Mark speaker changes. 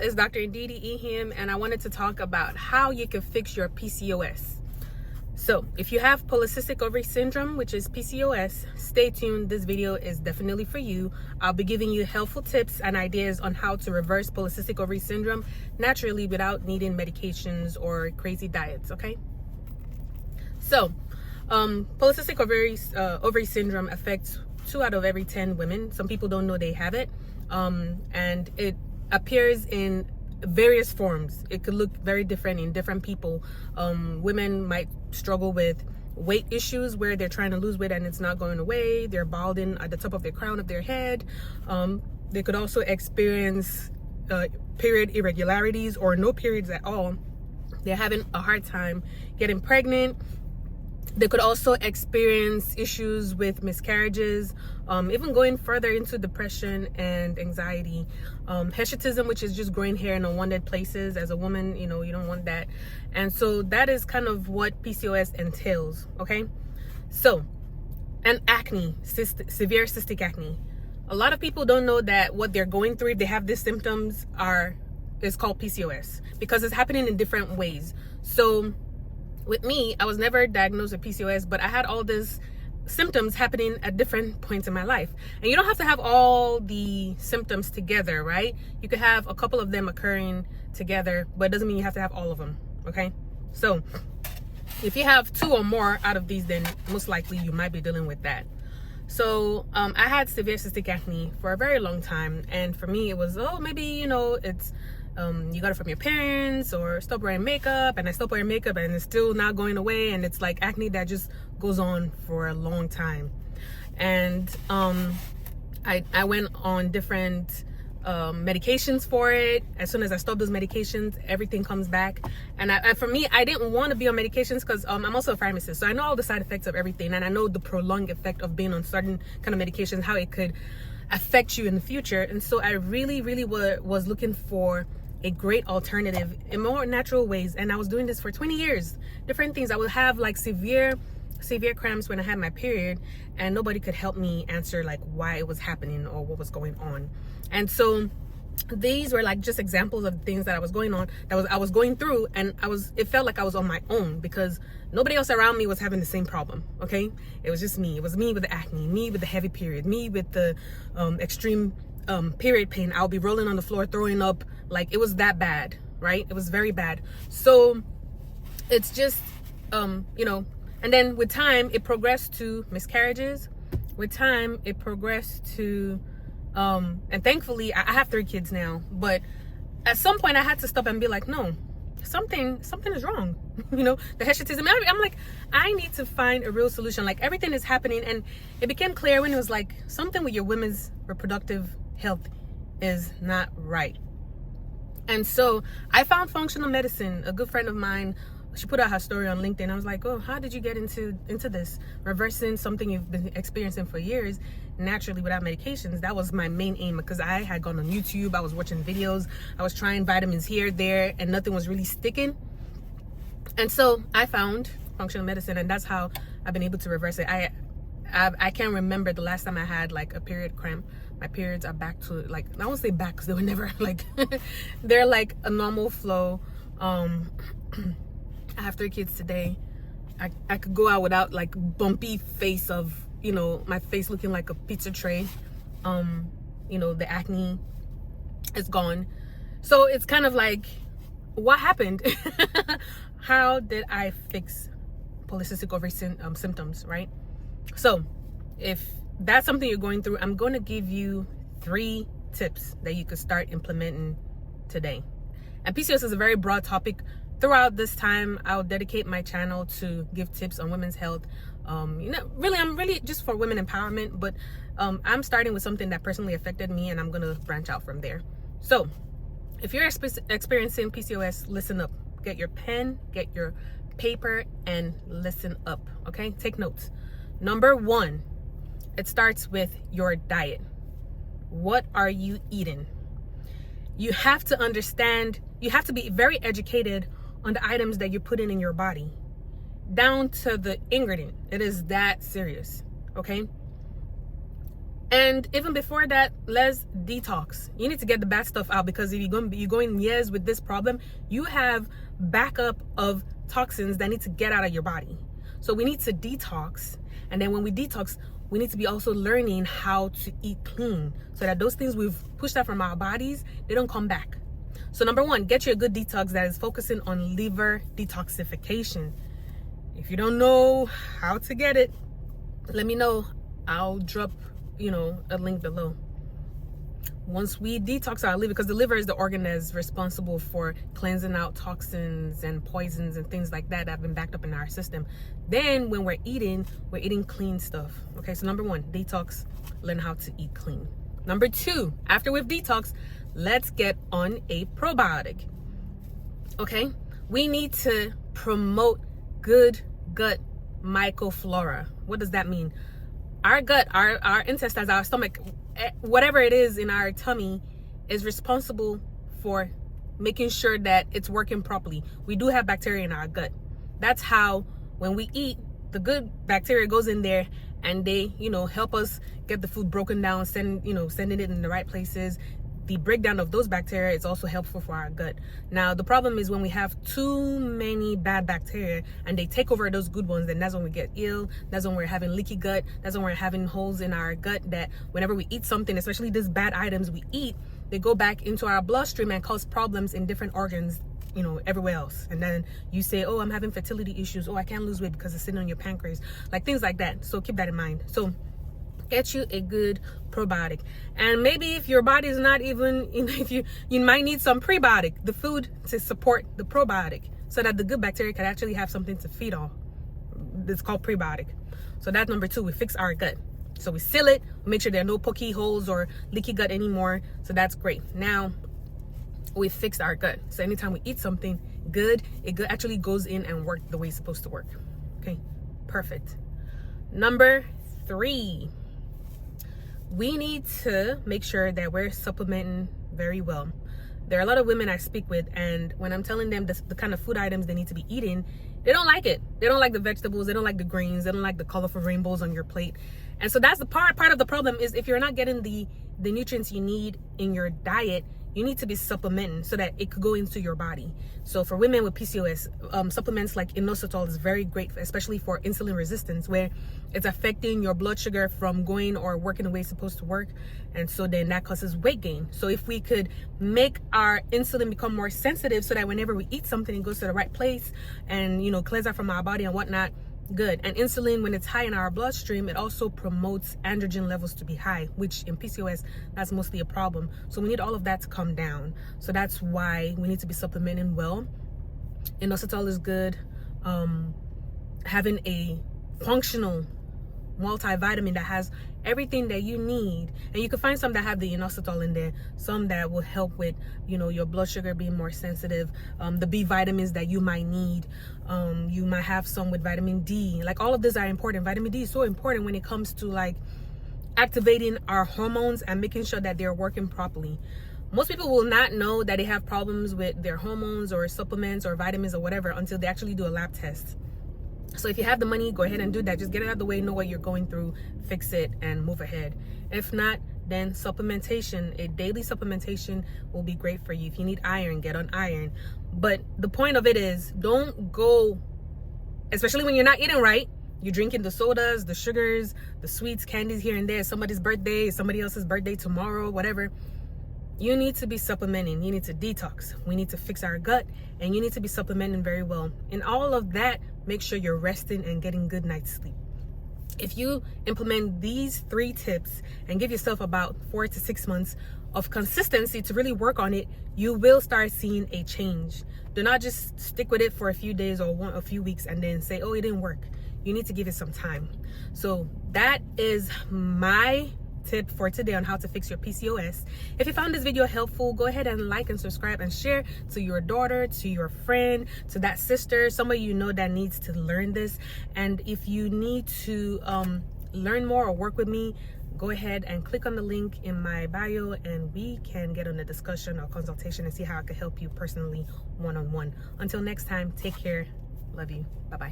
Speaker 1: it's Dr. Ndidi Ehim, and I wanted to talk about how you can fix your PCOS. So if you have polycystic ovary syndrome, which is PCOS, stay tuned. This video is definitely for you. I'll be giving you helpful tips and ideas on how to reverse polycystic ovary syndrome naturally without needing medications or crazy diets, okay? So polycystic ovary syndrome affects 2 out of every 10 women. Some people don't know they have it, and it appears in various forms. It could look very different in different people. Women might struggle with weight issues where they're trying to lose weight and it's not going away. They're balding at the top of the crown of their head. They could also experience period irregularities or no periods at all. They're having a hard time getting pregnant. They could also experience issues with miscarriages, even going further into depression and anxiety. Hirsutism, which is just growing hair in unwanted places. As a woman, you don't want that. And so that is kind of what PCOS entails, okay? So, and acne, severe cystic acne. A lot of people don't know that what they're going through, if they have these symptoms, is called PCOS because it's happening in different ways. So, with me, I was never diagnosed with PCOS, but I had all these symptoms happening at different points in my life. And you don't have to have all the symptoms together, right? You could have a couple of them occurring together, but it doesn't mean you have to have all of them, okay? So if you have 2 or more out of these, then most likely you might be dealing with that. So I had severe cystic acne for a very long time. And for me, it was, maybe, it's you got it from your parents, or stop wearing makeup, and I stopped wearing makeup and it's still not going away, and it's like acne that just goes on for a long time. And I went on different medications for it. As soon as I stop those medications, everything comes back. And for me, I didn't want to be on medications because I'm also a pharmacist, so I know all the side effects of everything, and I know the prolonged effect of being on certain kind of medications, how it could affect you in the future. And so I really was looking for a great alternative in more natural ways. And I was doing this for 20 years, different things. I would have like severe cramps when I had my period, and nobody could help me answer like why it was happening or what was going on. And so these were like just examples of things that I was going on, I was going through, and it felt like I was on my own because nobody else around me was having the same problem, okay? It was just me. It was me with the acne, me with the heavy period, me with the extreme period pain. I'll be rolling on the floor, throwing up. Like, it was that bad, right? It was very bad. So it's just, and then with time, it progressed to miscarriages. With time, it progressed to, and thankfully, I have 3 kids now. But at some point, I had to stop and be like, no, something is wrong. The hirsutism. I'm like, I need to find a real solution. Like, everything is happening. And it became clear when it was like, something with your women's reproductive health is not right. And so I found functional medicine. A good friend of mine, she put out her story on LinkedIn. I was like, oh, how did you get into this? Reversing something you've been experiencing for years naturally without medications. That was my main aim, because I had gone on YouTube. I was watching videos. I was trying vitamins here, there, and nothing was really sticking. And so I found functional medicine, and that's how I've been able to reverse it. I can't remember the last time I had like a period cramp. My periods are back to, like, I won't say back because they were never like they're like a normal flow. I have 3 kids today. I could go out without like bumpy face of, my face looking like a pizza tray. The acne is gone. So it's kind of like, what happened? How did I fix polycystic ovary symptoms, right? So if that's something you're going through, I'm going to give you 3 tips that you could start implementing today. And PCOS is a very broad topic. Throughout this time, I'll dedicate my channel to give tips on women's health. I'm really just for women empowerment, but I'm starting with something that personally affected me, and I'm going to branch out from there. So if you're experiencing PCOS, listen up. Get your pen, get your paper, and listen up, okay? Take notes. Number 1, it starts with your diet. What are you eating? You have to understand, you have to be very educated on the items that you're putting in your body, down to the ingredient. It is that serious, okay? And even before that, let's detox. You need to get the bad stuff out, because if you're going years with this problem, you have backup of toxins that need to get out of your body. So we need to detox. And then when we detox, we need to be also learning how to eat clean, so that those things we've pushed out from our bodies, they don't come back. So number one, get you a good detox that is focusing on liver detoxification. If you don't know how to get it, let me know. I'll drop a link below. Once we detox our liver, because the liver is the organ that is responsible for cleansing out toxins and poisons and things like that have been backed up in our system, then when we're eating clean stuff. Okay, so number one, detox, learn how to eat clean. Number two, after we've detoxed, let's get on a probiotic. Okay, we need to promote good gut microflora. What does that mean? Our gut, our intestines, our stomach, whatever it is in our tummy is responsible for making sure that it's working properly. We do have bacteria in our gut. That's how when we eat, the good bacteria goes in there and they, help us get the food broken down, sending it in the right places. The breakdown of those bacteria is also helpful for our gut. Now, the problem is when we have too many bad bacteria and they take over those good ones, then that's when we get ill. That's when we're having leaky gut. That's when we're having holes in our gut that whenever we eat something, especially these bad items we eat, they go back into our bloodstream and cause problems in different organs, everywhere else. And then you say, oh, I'm having fertility issues. Oh, I can't lose weight because it's sitting on your pancreas. Like things like that. So keep that in mind. So get you a good probiotic. And maybe if your body is not even, if you might need some prebiotic, the food to support the probiotic, so that the good bacteria can actually have something to feed on. It's called prebiotic. So that's number two. We fix our gut. So we seal it, we make sure there are no pokey holes or leaky gut anymore. So that's great. Now we fixed our gut. So anytime we eat something good, it actually goes in and works the way it's supposed to work. Okay, perfect. Number three, we need to make sure that we're supplementing very well. There are a lot of women I speak with, and when I'm telling them the kind of food items they need to be eating, they don't like it. They don't like the vegetables, they don't like the greens, they don't like the colorful rainbows on your plate. And so that's the part of the problem, is if you're not getting the nutrients you need in your diet, you need to be supplementing so that it could go into your body. So for women with PCOS, supplements like inositol is very great, especially for insulin resistance, where it's affecting your blood sugar from going or working the way it's supposed to work. And so then that causes weight gain. So if we could make our insulin become more sensitive so that whenever we eat something, it goes to the right place and, cleanse out from our body and whatnot, good. And insulin, when it's high in our bloodstream, it also promotes androgen levels to be high, which in PCOS, that's mostly a problem. So we need all of that to come down. So that's why we need to be supplementing well. Inositol is good. Having a functional multivitamin that has everything that you need, and you can find some that have the inositol in there, some that will help with your blood sugar being more sensitive, the B vitamins that you might need, you might have some with vitamin D. Like all of these are important. Vitamin D is so important when it comes to like activating our hormones and making sure that they're working properly. Most people will not know that they have problems with their hormones or supplements or vitamins or whatever until they actually do a lab test. So if you have the money, go ahead and do that. Just get it out of the way, know what you're going through, fix it, and move ahead. If not, then supplementation, a daily supplementation will be great for you. If you need iron, get on iron. But the point of it is, don't go, especially when you're not eating right, you're drinking the sodas, the sugars, the sweets, candies here and there, somebody's birthday, somebody else's birthday tomorrow, whatever. You need to be supplementing. You need to detox. We need to fix our gut, and you need to be supplementing very well. In all of that, make sure you're resting and getting good night's sleep. If you implement these 3 tips and give yourself about 4 to 6 months of consistency to really work on it, you will start seeing a change. Do not just stick with it for a few days or a few weeks and then say, oh, it didn't work. You need to give it some time. So that is my tip for today on how to fix your PCOS. If you found this video helpful, go ahead and like and subscribe and share to your daughter, to your friend, to that sister, somebody you know that needs to learn this. And if you need to learn more or work with me, go ahead and click on the link in my bio and we can get on a discussion or consultation and see how I can help you personally one-on-one. Until next time, take care. Love you. Bye-bye.